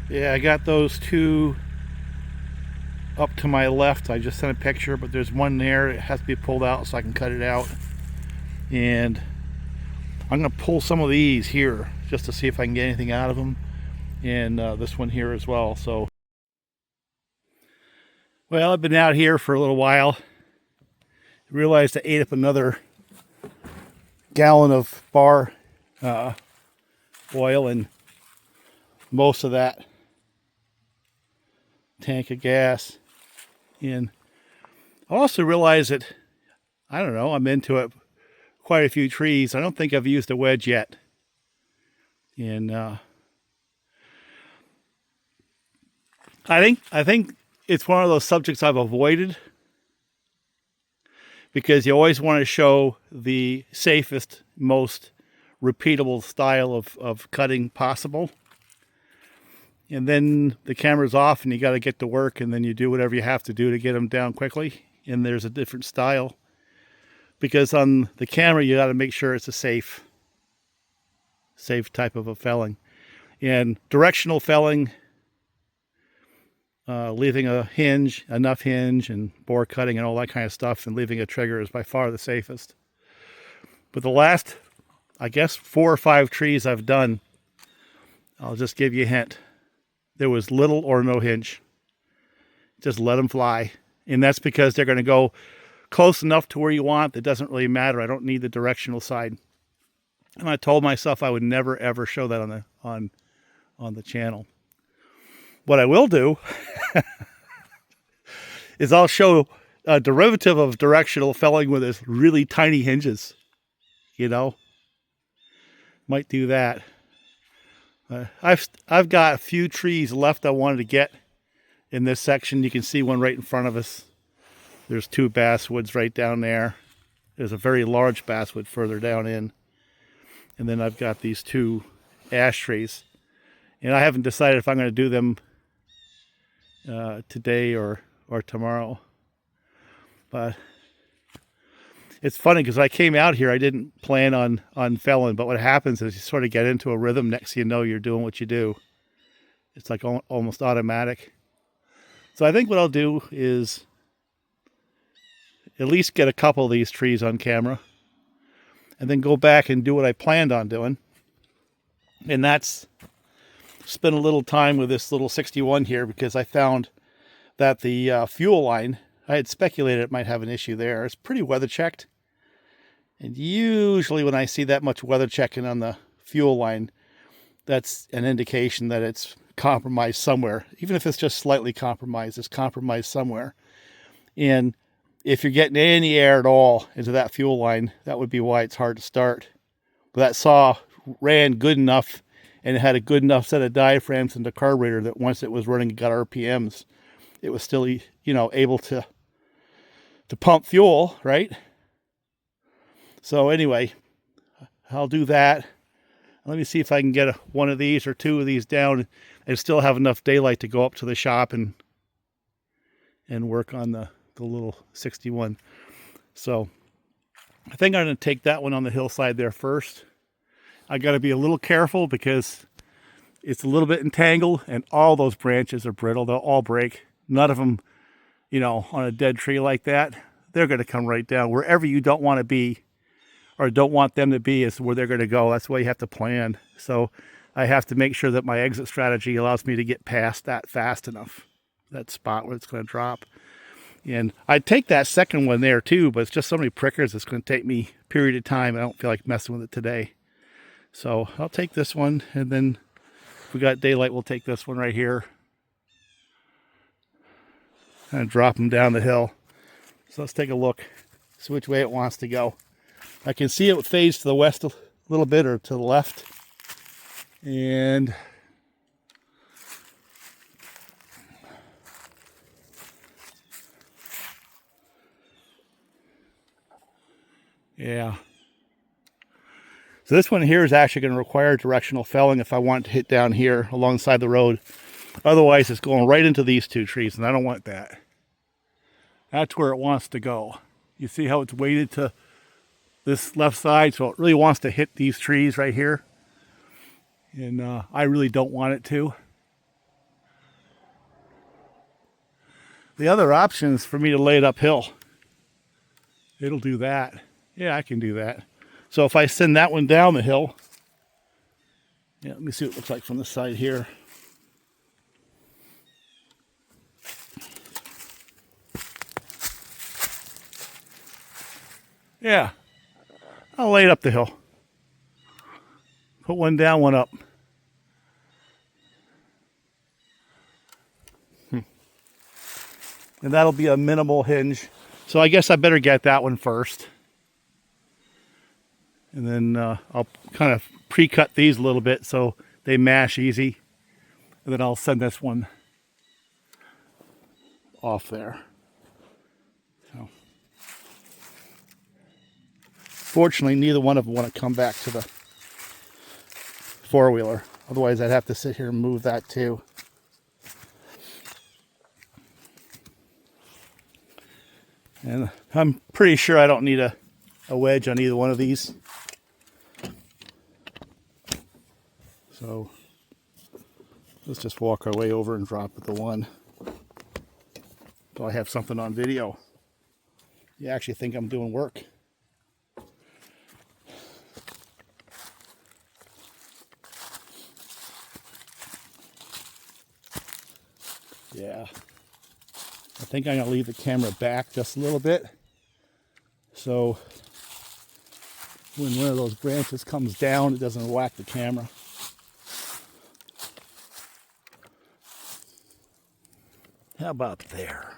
Yeah, I got those two up to my left. I just sent a picture, but there's one there. It has to be pulled out so I can cut it out. And I'm going to pull some of these here just to see if I can get anything out of them. And this one here as well. So, well, I've been out here for a little while. Realized I ate up another gallon of bar oil and most of that tank of gas. And I also realized that, I don't know, I'm into it. Quite a few trees. I don't think I've used a wedge yet. And I think it's one of those subjects I've avoided because you always want to show the safest, most repeatable style of cutting possible. And then the camera's off and you got to get to work, and then you do whatever you have to do to get them down quickly. And there's a different style. Because on the camera, you got to make sure it's a safe type of a felling. And directional felling, leaving a hinge, enough hinge, and bore cutting and all that kind of stuff, and leaving a trigger is by far the safest. But the last, I guess, 4 or 5 trees I've done, I'll just give you a hint. There was little or no hinge. Just let them fly. And that's because they're going to go close enough to where you want. It doesn't really matter. I don't need the directional side. And I told myself I would never ever show that on the channel. What I will do is I'll show a derivative of directional felling with this really tiny hinges. You know, might do that. I've got a few trees left I wanted to get in this section. You can see one right in front of us. There's 2 basswoods right down there. There's a very large basswood further down in. And then I've got these 2 ash trees. And I haven't decided if I'm going to do them today or tomorrow. But it's funny because I came out here, I didn't plan on felling. But what happens is you sort of get into a rhythm. Next thing you know, you're doing what you do. It's like almost automatic. So I think what I'll do is at least get a couple of these trees on camera and then go back and do what I planned on doing. And that's spend a little time with this little 61 here, because I found that the fuel line, I had speculated it might have an issue there. It's pretty weather checked. And usually when I see that much weather checking on the fuel line, that's an indication that it's compromised somewhere. Even if it's just slightly compromised, it's compromised somewhere. And if you're getting any air at all into that fuel line, that would be why it's hard to start. But that saw ran good enough, and it had a good enough set of diaphragms in the carburetor that once it was running and got RPMs, it was still, able to pump fuel, right? So anyway, I'll do that. Let me see if I can get one of these or 2 of these down and still have enough daylight to go up to the shop and work on the little 61. So I think I'm going to take that one on the hillside there first. I got to be a little careful because it's a little bit entangled and all those branches are brittle. They'll all break. None of them, on a dead tree like that, they're going to come right down. Wherever you don't want to be or don't want them to be is where they're going to go. That's why you have to plan. So I have to make sure that my exit strategy allows me to get past that fast enough, that spot where it's going to drop. And I'd take that second one there too, but it's just so many prickers, it's going to take me a period of time. I don't feel like messing with it today. So I'll take this one, and then if we got daylight, we'll take this one right here and drop them down the hill. So let's take a look, see which way it wants to go. I can see it fades to the west a little bit, or to the left. And yeah. So this one here is actually going to require directional felling if I want to hit down here alongside the road. Otherwise, it's going right into these 2 trees, and I don't want that. That's where it wants to go. You see how it's weighted to this left side, so it really wants to hit these trees right here. And I really don't want it to. The other option is for me to lay it uphill. It'll do that. Yeah, I can do that. So if I send that one down the hill, yeah, let me see what it looks like from the side here. Yeah, I'll lay it up the hill. Put one down, one up. And that'll be a minimal hinge. So I guess I better get that one first. And then I'll kind of pre-cut these a little bit so they mash easy. And then I'll send this one off there. So, fortunately, neither one of them want to come back to the four-wheeler. Otherwise, I'd have to sit here and move that too. And I'm pretty sure I don't need a wedge on either one of these. So let's just walk our way over and drop the one. So I have something on video. You actually think I'm doing work. Yeah. I think I'm going to leave the camera back just a little bit. So when one of those branches comes down, it doesn't whack the camera. How about there?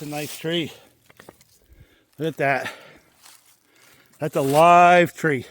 That's a nice tree. Look at that. That's a live tree.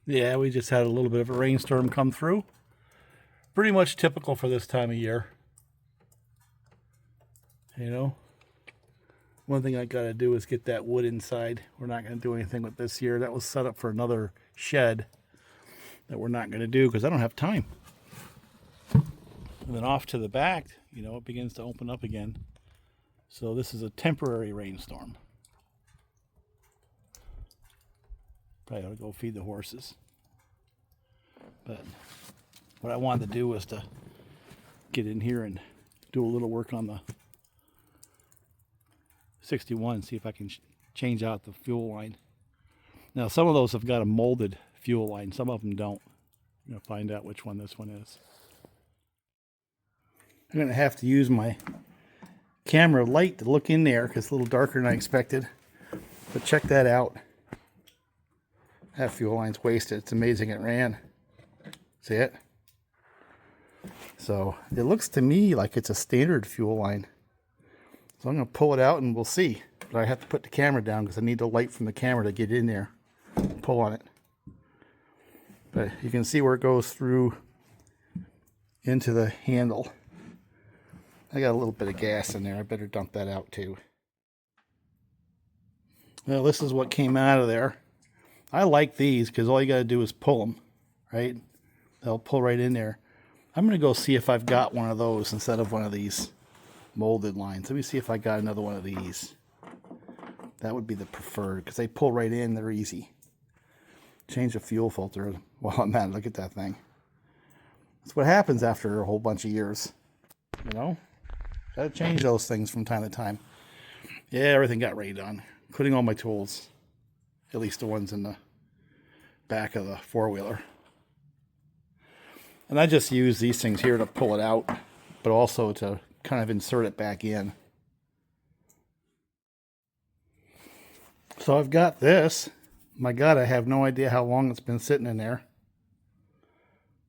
Yeah, we just had a little bit of a rainstorm come through. Pretty much typical for this time of year. You know, one thing I got to do is get that wood inside. We're not going to do anything with this year. That was set up for another shed that we're not going to do because I don't have time. And then off to the back, you know, it begins to open up again. So this is a temporary rainstorm. Probably ought to go feed the horses. But what I wanted to do was to get in here and do a little work on the 61, see if I can change out the fuel line. Now some of those have got a molded fuel line, some of them don't. I'm going to find out which one this one is. I'm going to have to use my camera light to look in there because it's a little darker than I expected. But check that out. That fuel line's wasted. It's amazing it ran. See it? So it looks to me like it's a standard fuel line. So I'm going to pull it out and we'll see. But I have to put the camera down because I need the light from the camera to get in there. Pull on it. But you can see where it goes through into the handle. I got a little bit of gas in there. I better dump that out too. Well, this is what came out of there. I like these because all you got to do is pull them, right? They'll pull right in there. I'm going to go see if I've got one of those instead of one of these molded lines. Let me see if I got another one of these. That would be the preferred because they pull right in. They're easy. Change the fuel filter while I'm at it. Look at that thing. That's what happens after a whole bunch of years. You know? Got to change those things from time to time. Yeah, everything got rained on, including all my tools. At least the ones in the back of the four-wheeler. And I just use these things here to pull it out, but also to kind of insert it back in. So I've got this. My God, I have no idea how long it's been sitting in there.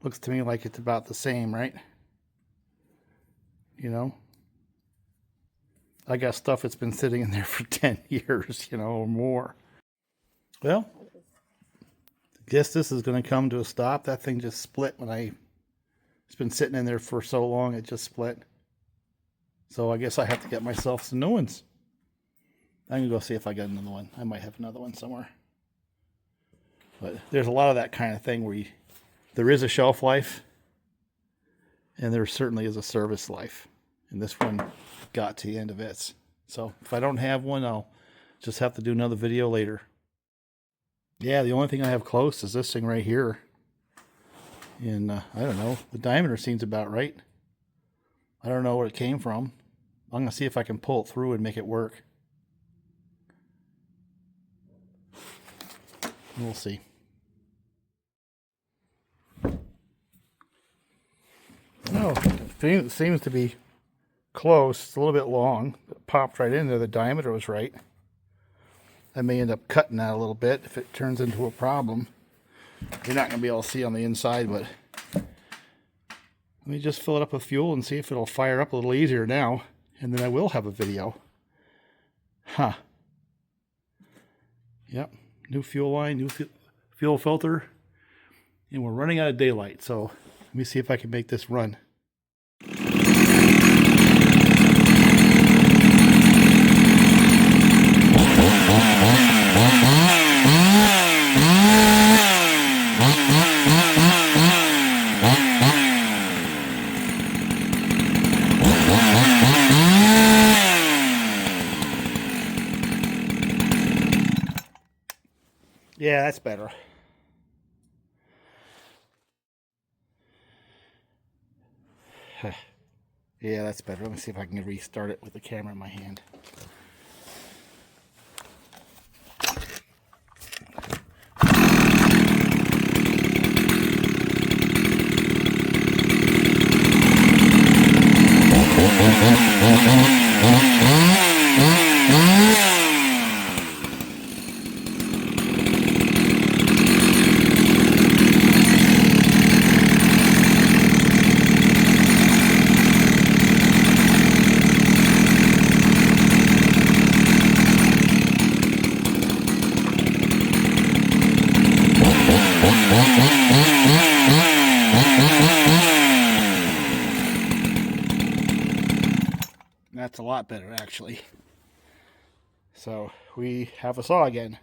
Looks to me like it's about the same, right? You know? I got stuff that's been sitting in there for 10 years, you know, or more. Well, I guess this is going to come to a stop. That thing just split when I It's been sitting in there for so long it just split. So I guess I have to get myself some new ones. I'm gonna go see if I got another one. I might have another one somewhere. But there's a lot of that kind of thing where there is a shelf life, and there certainly is a service life. And this one got to the end of its. So if I don't have one, I'll just have to do another video later. Yeah, the only thing I have close is this thing right here. And I don't know, the diameter seems about right. I don't know where it came from. I'm going to see if I can pull it through and make it work. We'll see. Oh, it seems to be close. It's a little bit long. It popped right in there. The diameter was right. I may end up cutting that a little bit if it turns into a problem. You're not going to be able to see on the inside, but let me just fill it up with fuel and see if it'll fire up a little easier now, and then I will have a video. Huh. Yep. New fuel line, new fuel filter, and we're running out of daylight, so let me see if I can make this run. Yeah, that's better. Yeah, that's better. Let me see if I can restart it with the camera in my hand. That's a lot better, actually. So we have a saw again.